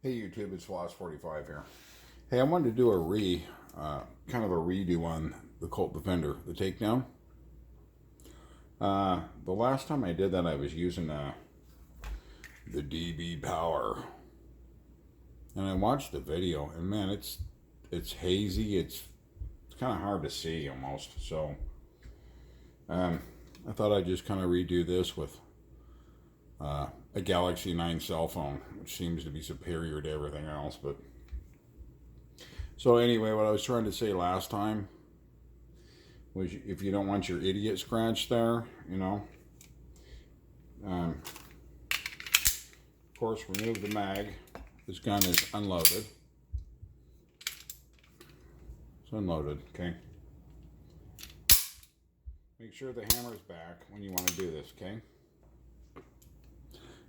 Hey YouTube, it's Floss45 here. Hey, I wanted to do a kind of a redo on the Colt Defender, the takedown. The last time I did that, I was using the DB Power, and I watched the video, and man, it's hazy. It's kind of hard to see almost. So I thought I'd just kind of redo this with a Galaxy 9 cell phone, which seems to be superior to everything else. But so anyway, what I was trying to say last time was, if you don't want your idiot scratch there, of course, remove the mag. This gun is unloaded. It's unloaded, okay? Make sure the hammer's back when you want to do this, okay?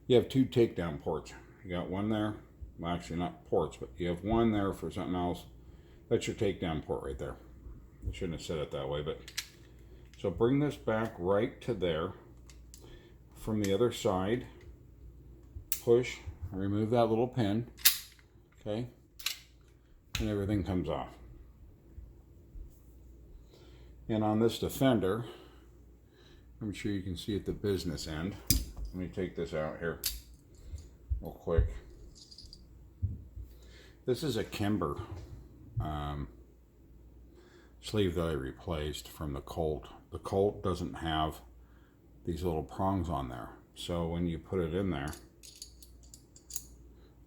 You have two takedown ports. You got one there. Well, actually not ports, but you have one there for something else. That's your takedown port right there. I shouldn't have said it that way, but so bring this back right to there. From the other side, push, remove that little pin, okay, and everything comes off. And on this Defender, I'm sure you can see at the business end. Let me take this out here real quick. This is a Kimber sleeve that I replaced from the Colt. The Colt doesn't have these little prongs on there. So when you put it in there,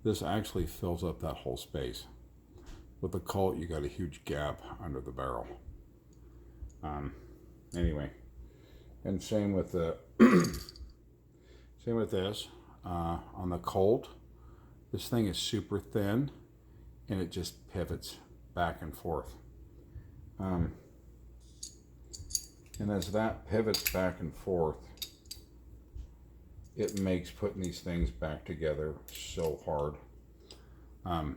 this actually fills up that whole space. With the Colt, you got a huge gap under the barrel. Anyway, and same with the same with this. On the Colt, this thing is super thin, and it just pivots back and forth. And as that pivots back and forth, it makes putting these things back together so hard,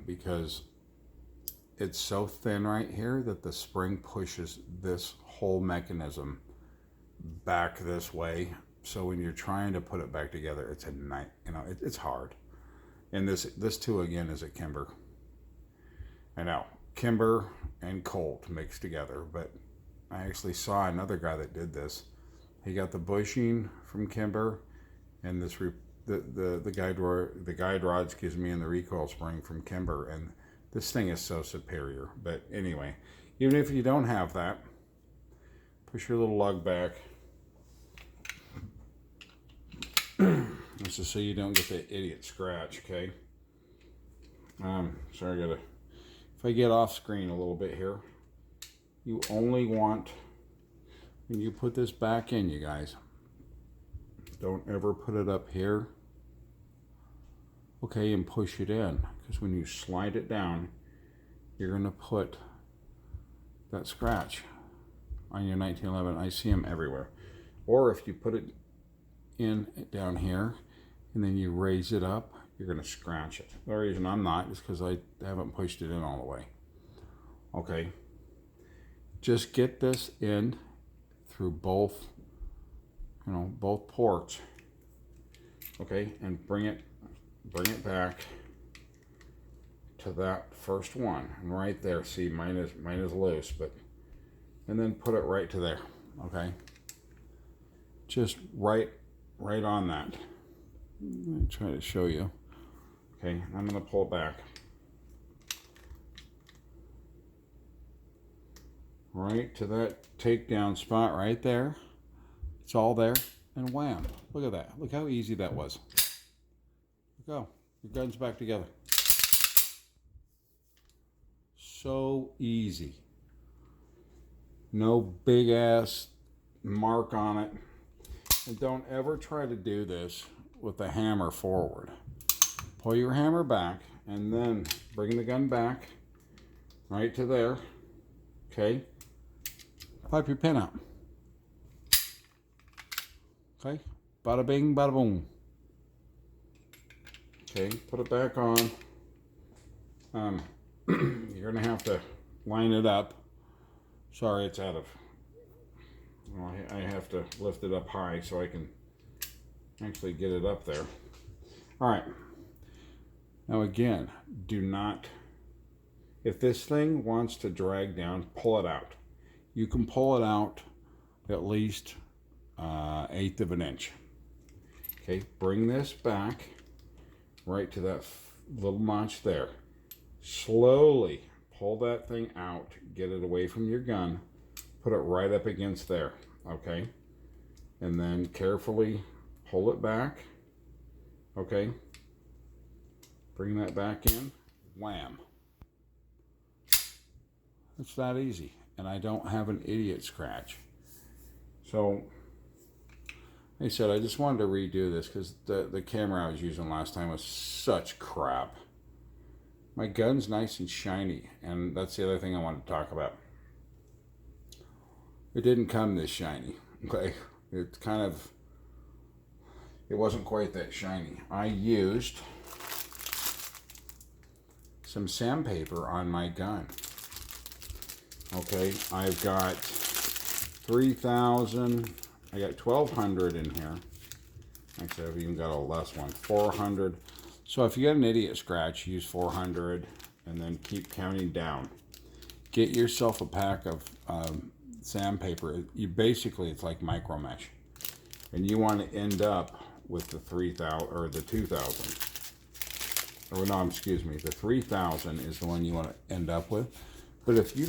because it's so thin right here that the spring pushes this whole mechanism back this way. So when you're trying to put it back together, it's a night, it's hard. And this too, again, is a Kimber. I know, Kimber and Colt mixed together, but I actually saw another guy that did this. He got the bushing from Kimber, and the guide rods, and the recoil spring from Kimber, and this thing is so superior. But anyway, even if you don't have that, push your little lug back. This is so you don't get that idiot scratch, okay? Sorry, if I get off screen a little bit here, you only want, when you put this back in, you guys, don't ever put it up here, okay, and push it in, because when you slide it down, you're going to put that scratch on your 1911. I see them everywhere. Or if you put it in down here and then you raise it up, you're going to scratch it. The reason I'm not is because I haven't pushed it in all the way. Okay, just get this in through both ports, okay, and bring it back to that first one, and right there, see, mine is loose, and then put it right to there, okay, just right on that. Let me try to show you. Okay, I'm going to pull it back right to that takedown spot right there. It's all there, and wham, look at that. Look how easy that was. Go, your gun's back together. So easy. No big ass mark on it. And don't ever try to do this with the hammer forward. Pull your hammer back and then bring the gun back right to there. Okay. Pop your pin out. Okay. Bada bing, bada boom. Okay. Put it back on. You're going to have to line it up. Sorry, it's out of... Well, I have to lift it up high so I can actually get it up there. All right. Now again, do not, if this thing wants to drag down, pull it out. You can pull it out at least 1/8 of an inch. Okay, bring this back right to that little notch there. Slowly pull that thing out, get it away from your gun, put it right up against there, okay? And then carefully pull it back, okay? Bring that back in, wham. It's that easy, and I don't have an idiot scratch. So, like I said, I just wanted to redo this because the camera I was using last time was such crap. My gun's nice and shiny, and that's the other thing I wanted to talk about. It didn't come this shiny, okay? It wasn't quite that shiny. I used some sandpaper on my gun. Okay, I've got 3,000, I got 1,200 in here. Actually, I've even got a less one, 400. So if you got an idiot scratch, use 400 and then keep counting down. Get yourself a pack of sandpaper. It's like micro mesh. And you want to end up with the 3,000 or the 2,000. Or no, excuse me, the 3,000 is the one you want to end up with. But if you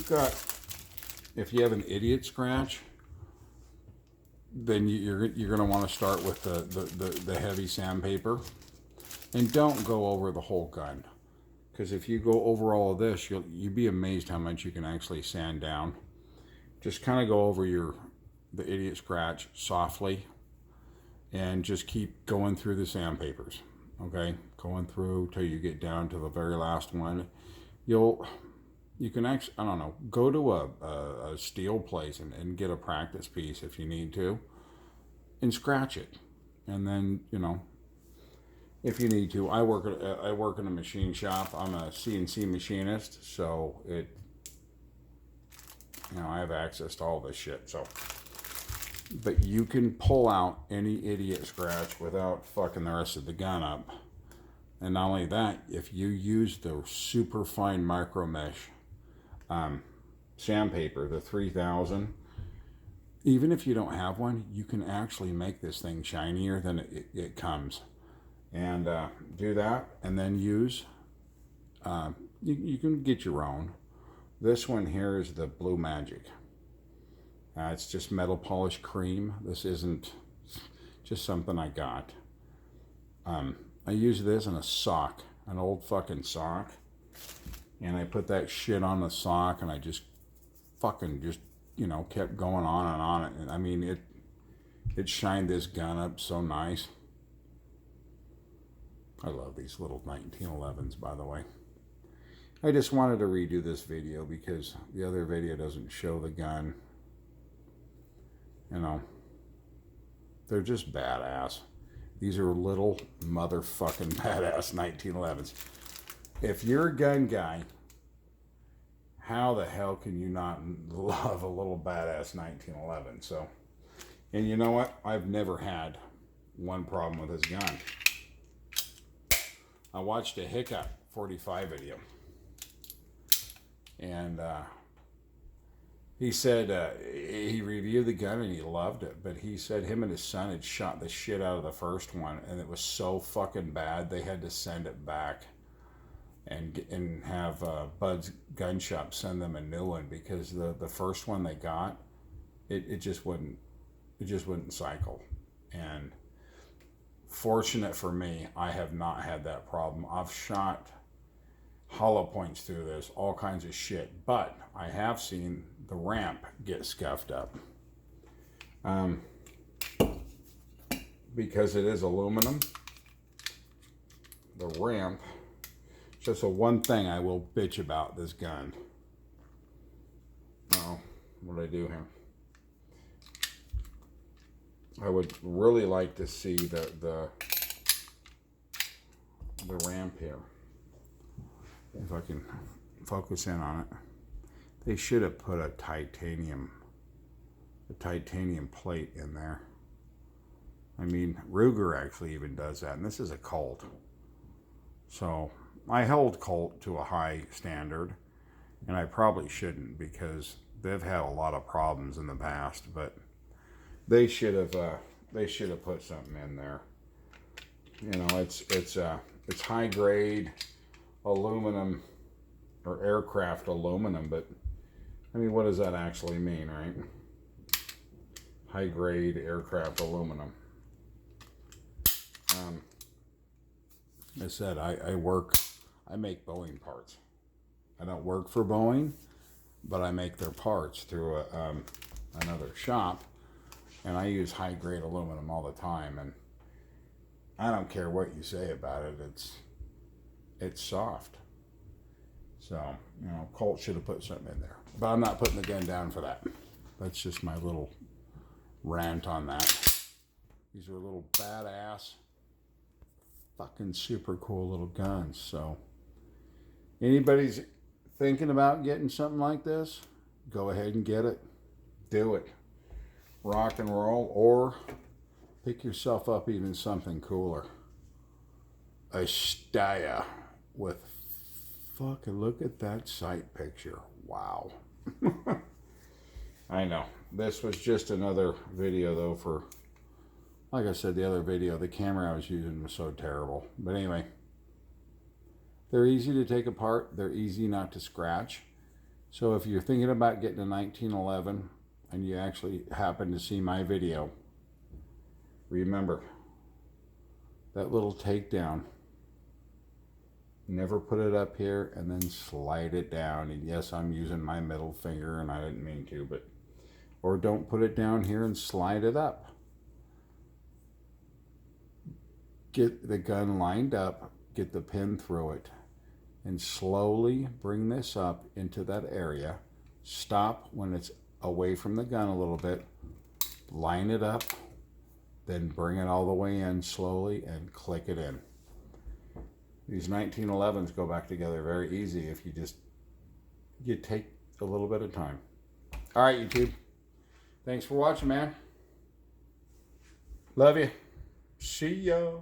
have an idiot scratch, then you're going to want to start with the heavy sandpaper. And don't go over the whole gun, because if you go over all of this, you'd be amazed how much you can actually sand down. Just kind of go over the idiot scratch softly, and just keep going through the sandpapers. Okay, going through till you get down to the very last one. You can actually, I don't know, go to a steel place and get a practice piece if you need to, and scratch it, and then if you need to. I work in a machine shop. I'm a CNC machinist, so I have access to all this shit. So, but you can pull out any idiot scratch without fucking the rest of the gun up. And not only that, if you use the super fine micro mesh sandpaper, the 3,000, even if you don't have one, you can actually make this thing shinier than it comes. And do that, and then use, you can get your own. This one here is the Blue Magic. It's just metal polish cream. This isn't just something I got. I use this in a sock, an old fucking sock. And I put that shit on the sock, and I just kept going on and on. And I mean, it shined this gun up so nice. I love these little 1911s, by the way. I just wanted to redo this video because the other video doesn't show the gun. They're just badass. These are little motherfucking badass 1911s. If you're a gun guy, how the hell can you not love a little badass 1911? So, and you know what? I've never had one problem with this gun. I watched a Hiccup 45 video, and he said he reviewed the gun and he loved it, but he said him and his son had shot the shit out of the first one, and it was so fucking bad they had to send it back and have Bud's gun shop send them a new one, because the first one they got, it just wouldn't cycle. And fortunate for me, I have not had that problem. I've shot hollow points through this, all kinds of shit, but I have seen the ramp get scuffed up. Because it is aluminum, the ramp, just the one thing I will bitch about this gun. Oh, what did I do here? I would really like to see the ramp here. If I can focus in on it. They should have put a titanium plate in there. I mean, Ruger actually even does that, and this is a Colt. So, I held Colt to a high standard, and I probably shouldn't because they've had a lot of problems in the past. But they should have put something in there. You know, it's high grade aluminum or aircraft aluminum, but I mean, what does that actually mean, right? High grade aircraft aluminum. I said I make Boeing parts. I don't work for Boeing, but I make their parts through another shop, and I use high grade aluminum all the time. And I don't care what you say about it; it's soft. So you know, Colt should have put something in there, but I'm not putting the gun down for that. That's just my little rant on that. These are little badass, fucking super cool little guns. So anybody's thinking about getting something like this, go ahead and get it. Do it. Rock and roll, or pick yourself up even something cooler. A Steyr with fucking, look at that sight picture. Wow. I know. This was just another video though for, like I said, the other video, the camera I was using was so terrible. But anyway, they're easy to take apart. They're easy not to scratch. So if you're thinking about getting a 1911 and you actually happen to see my video, remember that little takedown. Never put it up here and then slide it down. And yes, I'm using my middle finger and I didn't mean to, but, or don't put it down here and slide it up. Get the gun lined up, get the pin through it, and slowly bring this up into that area. Stop when it's away from the gun a little bit, line it up, then bring it all the way in slowly and click it in. These 1911s go back together very easy if you take a little bit of time. All right, YouTube. Thanks for watching, man. Love you. See ya.